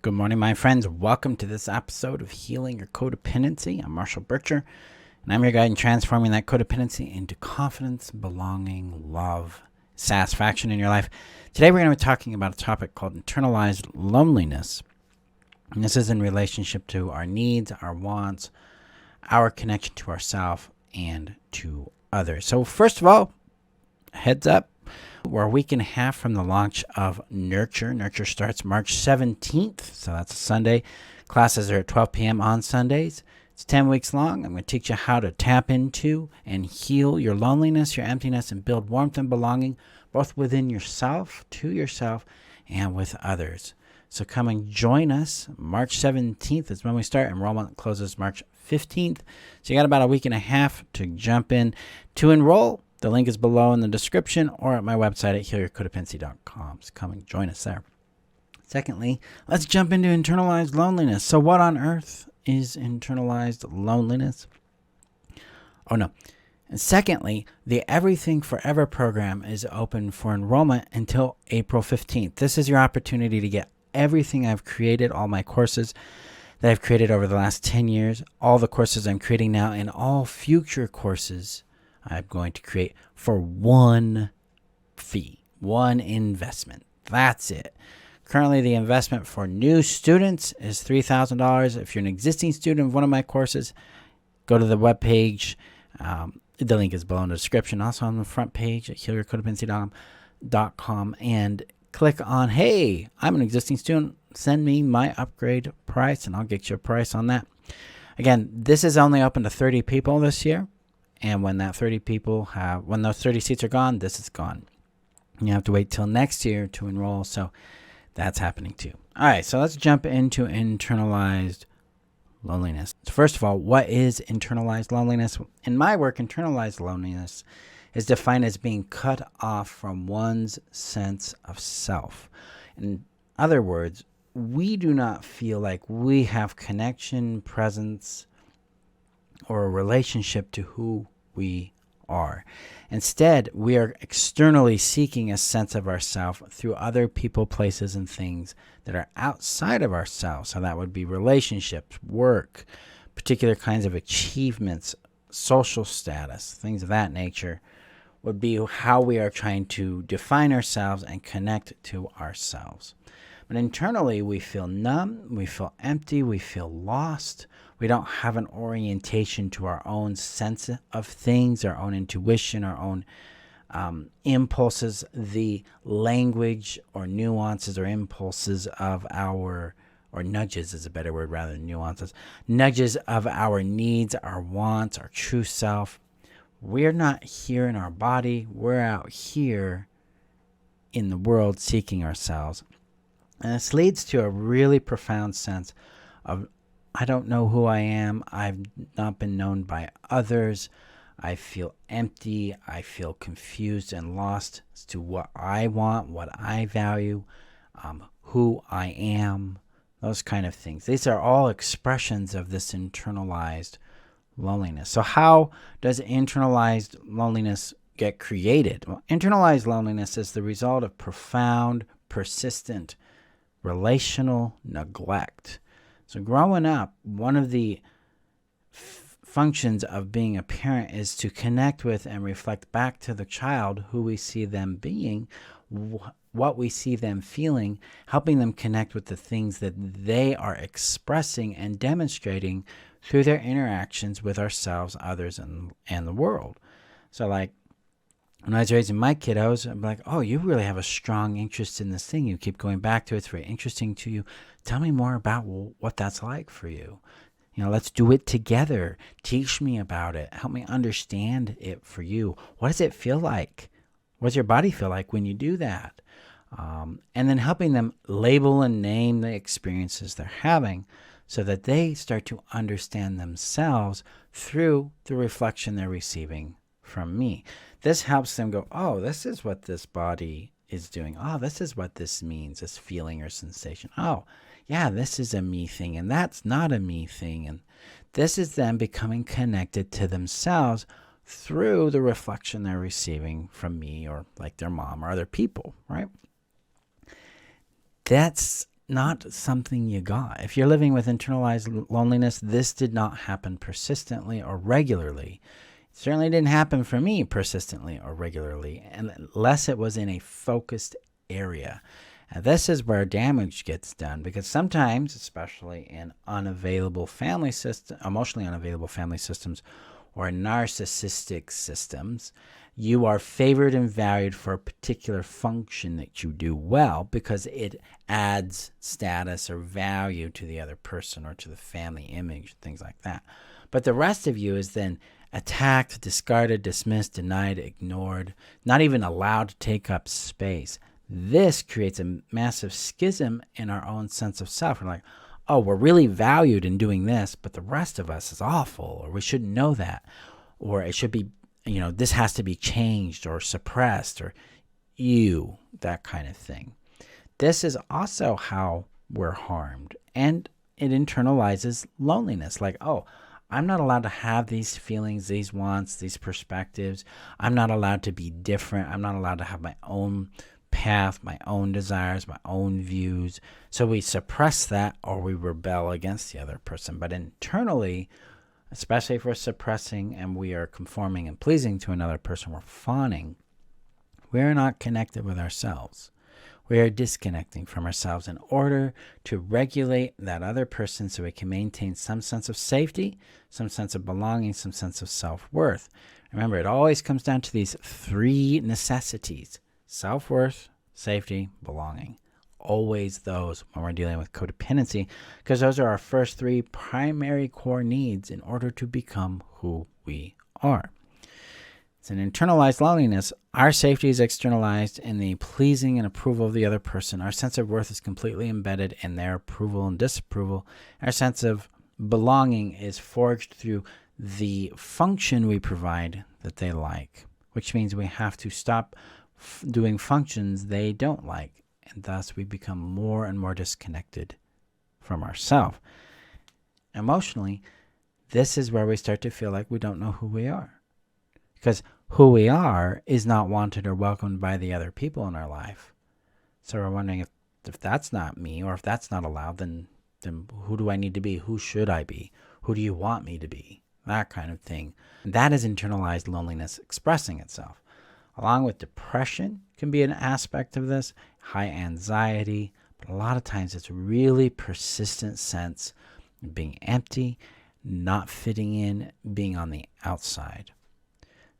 Good morning, my friends. Welcome to this episode of Healing Your Codependency. I'm Marshall Bircher, and I'm your guide in transforming that codependency into confidence, belonging, love, satisfaction in your life. Today, we're going to be talking about a topic called internalized loneliness. And this is in relationship to our needs, our wants, our connection to ourselves, and to others. So, first of all, heads up. We're a week and a half from the launch of Nurture. Nurture starts March 17th, so that's a Sunday. Classes are at 12 p.m. on Sundays. It's 10 weeks long. I'm going to teach you how to tap into and heal your loneliness, your emptiness, and build warmth and belonging, both within yourself, to yourself, and with others. So come and join us. March 17th is when we start. Enrollment closes March 15th. So you got about a week and a half to jump in to enroll. The link is below in the description or at my website at healyourcodependency.com. So come and join us there. Secondly, let's jump into internalized loneliness. So what on earth is internalized loneliness? Oh, no. And secondly, the Everything Forever program is open for enrollment until April 15th. This is your opportunity to get everything I've created, all my courses that I've created over the last 10 years, all the courses I'm creating now, and all future courses I'm going to create for one fee, one investment. That's it. Currently, the investment for new students is $3,000. If you're an existing student of one of my courses, go to the webpage. The link is below in the description. Also on the front page at healyourcodependency.com and click on, hey, I'm an existing student. Send me my upgrade price and I'll get you a price on that. Again, this is only open to 30 people this year. And when those 30 seats are gone, this is gone. You have to wait till next year to enroll. So that's happening too. All right, so let's jump into internalized loneliness. So first of all, what is internalized loneliness? In my work, internalized loneliness is defined as being cut off from one's sense of self. In other words, we do not feel like we have connection, presence, or a relationship to who we are. Instead, we are externally seeking a sense of ourselves through other people, places, and things that are outside of ourselves. So that would be relationships, work, particular kinds of achievements, social status, things of that nature would be how we are trying to define ourselves and connect to ourselves. But internally, we feel numb, we feel empty, we feel lost. We don't have an orientation to our own sense of things, our own intuition, our own impulses, the language or nuances or impulses of or nudges is a better word rather than nuances, nudges of our needs, our wants, our true self. We're not here in our body. We're out here in the world seeking ourselves. And this leads to a really profound sense of, I don't know who I am. I've not been known by others. I feel empty. I feel confused and lost as to what I want, what I value, who I am, those kind of things. These are all expressions of this internalized loneliness. So how does internalized loneliness get created? Well, internalized loneliness is the result of profound, persistent, relational neglect. So growing up, one of the functions of being a parent is to connect with and reflect back to the child who we see them being, what we see them feeling, helping them connect with the things that they are expressing and demonstrating through their interactions with ourselves, others, and the world. So like, when I was raising my kiddos, I'm like, oh, you really have a strong interest in this thing. You keep going back to it. It's very interesting to you. Tell me more about what that's like for you. Let's do it together. Teach me about it. Help me understand it for you. What does it feel like? What does your body feel like when you do that? And then helping them label and name the experiences they're having so that they start to understand themselves through the reflection they're receiving from me. This helps them go, oh, this is what this body is doing. Oh, this is what this means, this feeling or sensation. Oh, yeah, this is a me thing, and that's not a me thing. And this is them becoming connected to themselves through the reflection they're receiving from me or like their mom or other people, right? That's not something you got. If you're living with internalized loneliness, this did not happen persistently or regularly. It certainly didn't happen for me persistently or regularly, unless it was in a focused area. And this is where damage gets done, because sometimes, especially in unavailable family systems, emotionally unavailable family systems, or narcissistic systems, you are favored and valued for a particular function that you do well because it adds status or value to the other person or to the family image, things like that. But the rest of you is then attacked, discarded, dismissed, denied, ignored, not even allowed to take up space. This creates a massive schism in our own sense of self. We're like, oh, we're really valued in doing this, but the rest of us is awful, or we shouldn't know that, or it should be, this has to be changed or suppressed, or that kind of thing. This is also how we're harmed, and it internalizes loneliness. Like, oh, I'm not allowed to have these feelings, these wants, these perspectives. I'm not allowed to be different. I'm not allowed to have my own path, my own desires, my own views. So we suppress that or we rebel against the other person. But internally, especially if we're suppressing and we are conforming and pleasing to another person, we're fawning, we're not connected with ourselves. We are disconnecting from ourselves in order to regulate that other person so we can maintain some sense of safety, some sense of belonging, some sense of self-worth. Remember, it always comes down to these three necessities: self-worth, safety, belonging. Always those when we're dealing with codependency, because those are our first three primary core needs in order to become who we are. It's an internalized loneliness. Our safety is externalized in the pleasing and approval of the other person. Our sense of worth is completely embedded in their approval and disapproval. Our sense of belonging is forged through the function we provide that they like, which means we have to stop doing functions they don't like, and thus we become more and more disconnected from ourselves. Emotionally, this is where we start to feel like we don't know who we are, because who we are is not wanted or welcomed by the other people in our life. So we're wondering if that's not me, or if that's not allowed, then who do I need to be? Who should I be? Who do you want me to be? That kind of thing. And that is internalized loneliness expressing itself. Along with depression can be an aspect of this, high anxiety, but a lot of times it's really persistent sense of being empty, not fitting in, being on the outside.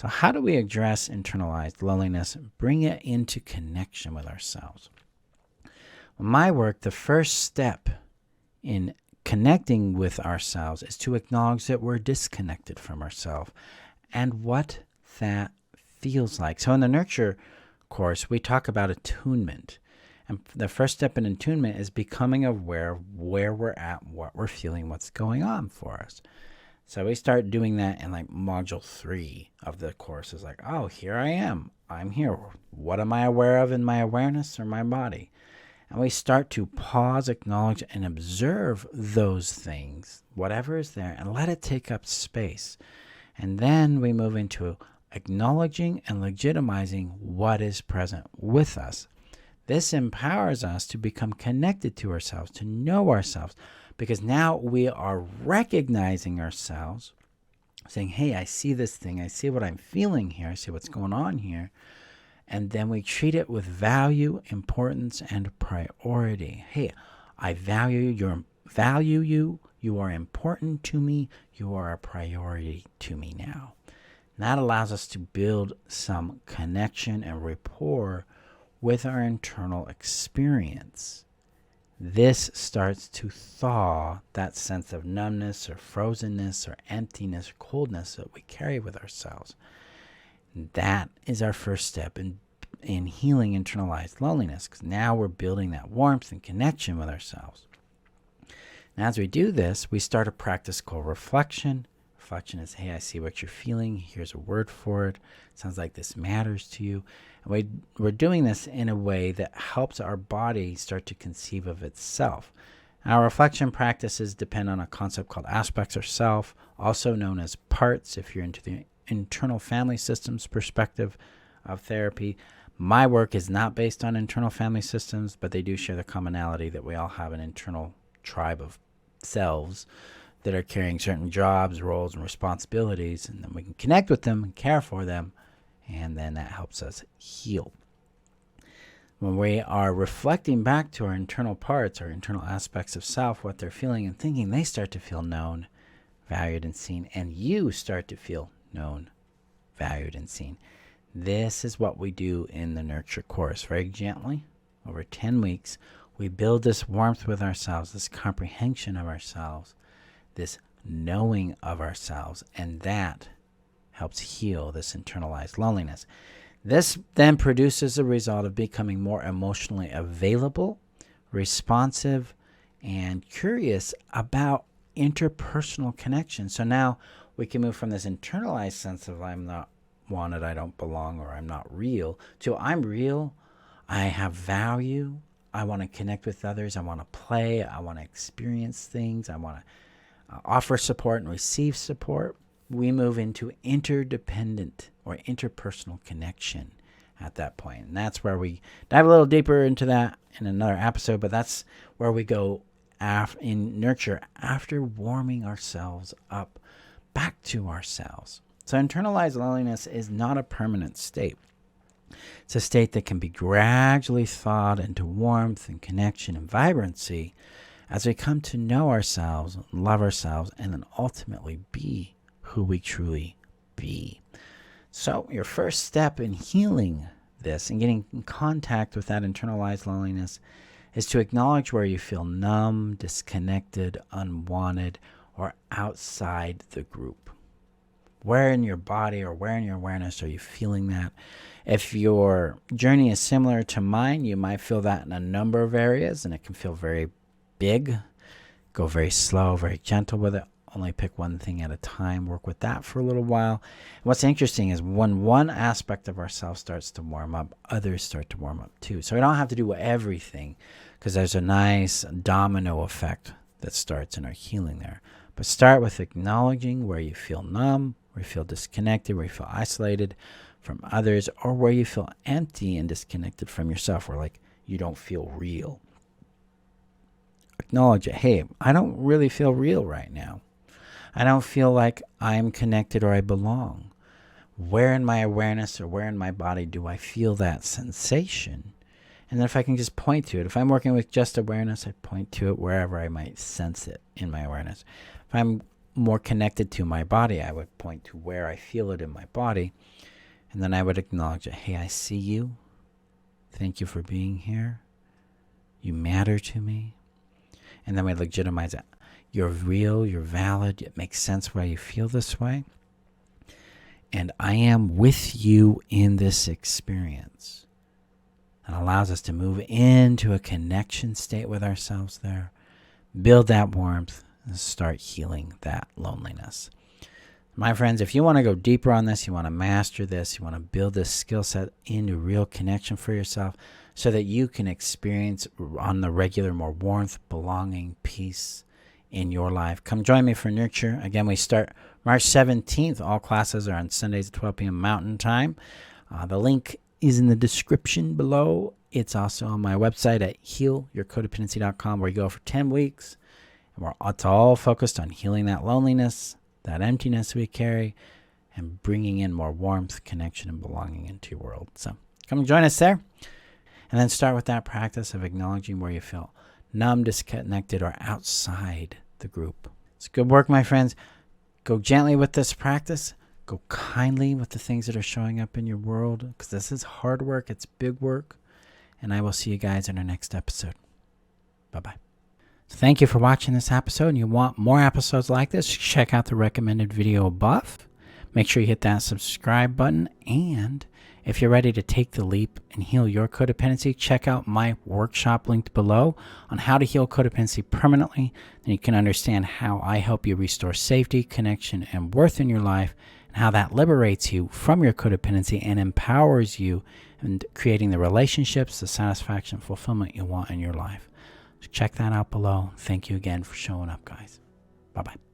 So how do we address internalized loneliness and bring it into connection with ourselves? In my work, the first step in connecting with ourselves is to acknowledge that we're disconnected from ourselves and what that feels like. So in the Nurture course, we talk about attunement. And the first step in attunement is becoming aware of where we're at, what we're feeling, what's going on for us. So we start doing that in like module 3 of the course. It's like, oh, here I am. I'm here. What am I aware of in my awareness or my body? And we start to pause, acknowledge, and observe those things, whatever is there, and let it take up space. And then we move into acknowledging and legitimizing what is present with us. This empowers us to become connected to ourselves, to know ourselves, because now we are recognizing ourselves, saying, hey, I see this thing, I see what I'm feeling here, I see what's going on here. And then we treat it with value, importance, and priority. Hey, I value you, you are important to me, you are a priority to me now. And that allows us to build some connection and rapport with our internal experience. This starts to thaw that sense of numbness or frozenness or emptiness or coldness that we carry with ourselves. That is our first step in healing internalized loneliness, because now we're building that warmth and connection with ourselves. And as we do this, we start a practice called reflection. Reflection is, hey, I see what you're feeling. Here's a word for it. Sounds like this matters to you. And we're doing this in a way that helps our body start to conceive of itself. Our reflection practices depend on a concept called aspects or self, also known as parts if you're into the internal family systems perspective of therapy. My work is not based on internal family systems, but they do share the commonality that we all have an internal tribe of selves that are carrying certain jobs, roles, and responsibilities, and then we can connect with them and care for them, and then that helps us heal. When we are reflecting back to our internal parts, our internal aspects of self, what they're feeling and thinking, they start to feel known, valued, and seen, and you start to feel known, valued, and seen. This is what we do in the Nurture course. Very gently, over 10 weeks, we build this warmth with ourselves, this comprehension of ourselves, this knowing of ourselves, and that helps heal this internalized loneliness. This then produces a result of becoming more emotionally available, responsive, and curious about interpersonal connection. So now we can move from this internalized sense of I'm not wanted, I don't belong, or I'm not real, to I'm real, I have value, I want to connect with others, I want to play, I want to experience things, I want to offer support and receive support. We move into interdependent or interpersonal connection at that point. And that's where we dive a little deeper into that in another episode, but that's where we go in Nurture after warming ourselves up back to ourselves. So internalized loneliness is not a permanent state. It's a state that can be gradually thawed into warmth and connection and vibrancy as we come to know ourselves, love ourselves, and then ultimately be who we truly be. So your first step in healing this and getting in contact with that internalized loneliness is to acknowledge where you feel numb, disconnected, unwanted, or outside the group. Where in your body or where in your awareness are you feeling that? If your journey is similar to mine, you might feel that in a number of areas, and it can feel very big. Go very slow, very gentle with it. Only pick one thing at a time. Work with that for a little while. And what's interesting is when one aspect of ourselves starts to warm up, others start to warm up too. So we don't have to do everything, because there's a nice domino effect that starts in our healing there. But start with acknowledging where you feel numb, where you feel disconnected, where you feel isolated from others, or where you feel empty and disconnected from yourself, or like you don't feel real. Acknowledge it. Hey, I don't really feel real right now. I don't feel like I'm connected or I belong. Where in my awareness or where in my body do I feel that sensation? And then if I can just point to it, if I'm working with just awareness, I point to it wherever I might sense it in my awareness. If I'm more connected to my body, I would point to where I feel it in my body. And then I would acknowledge it. Hey, I see you. Thank you for being here. You matter to me. And then we legitimize it. You're real, you're valid, it makes sense why you feel this way. And I am with you in this experience. It allows us to move into a connection state with ourselves there, build that warmth, and start healing that loneliness. My friends, if you want to go deeper on this, you want to master this, you want to build this skill set into real connection for yourself so that you can experience on the regular more warmth, belonging, peace in your life. Come join me for Nurture. Again, we start March 17th. All classes are on Sundays at 12 p.m. Mountain Time. The link is in the description below. It's also on my website at healyourcodependency.com, where you go for 10 weeks. And it's all focused on healing that loneliness, that emptiness we carry, and bringing in more warmth, connection, and belonging into your world. So come join us there. And then start with that practice of acknowledging where you feel numb, disconnected, or outside the group. It's good work, my friends. Go gently with this practice. Go kindly with the things that are showing up in your world, because this is hard work. It's big work. And I will see you guys in our next episode. Bye-bye. So thank you for watching this episode. And you want more episodes like this, check out the recommended video above. Make sure you hit that subscribe button. And if you're ready to take the leap and heal your codependency, check out my workshop linked below on how to heal codependency permanently. Then you can understand how I help you restore safety, connection, and worth in your life, and how that liberates you from your codependency and empowers you in creating the relationships, the satisfaction, fulfillment you want in your life. So check that out below. Thank you again for showing up, guys. Bye-bye.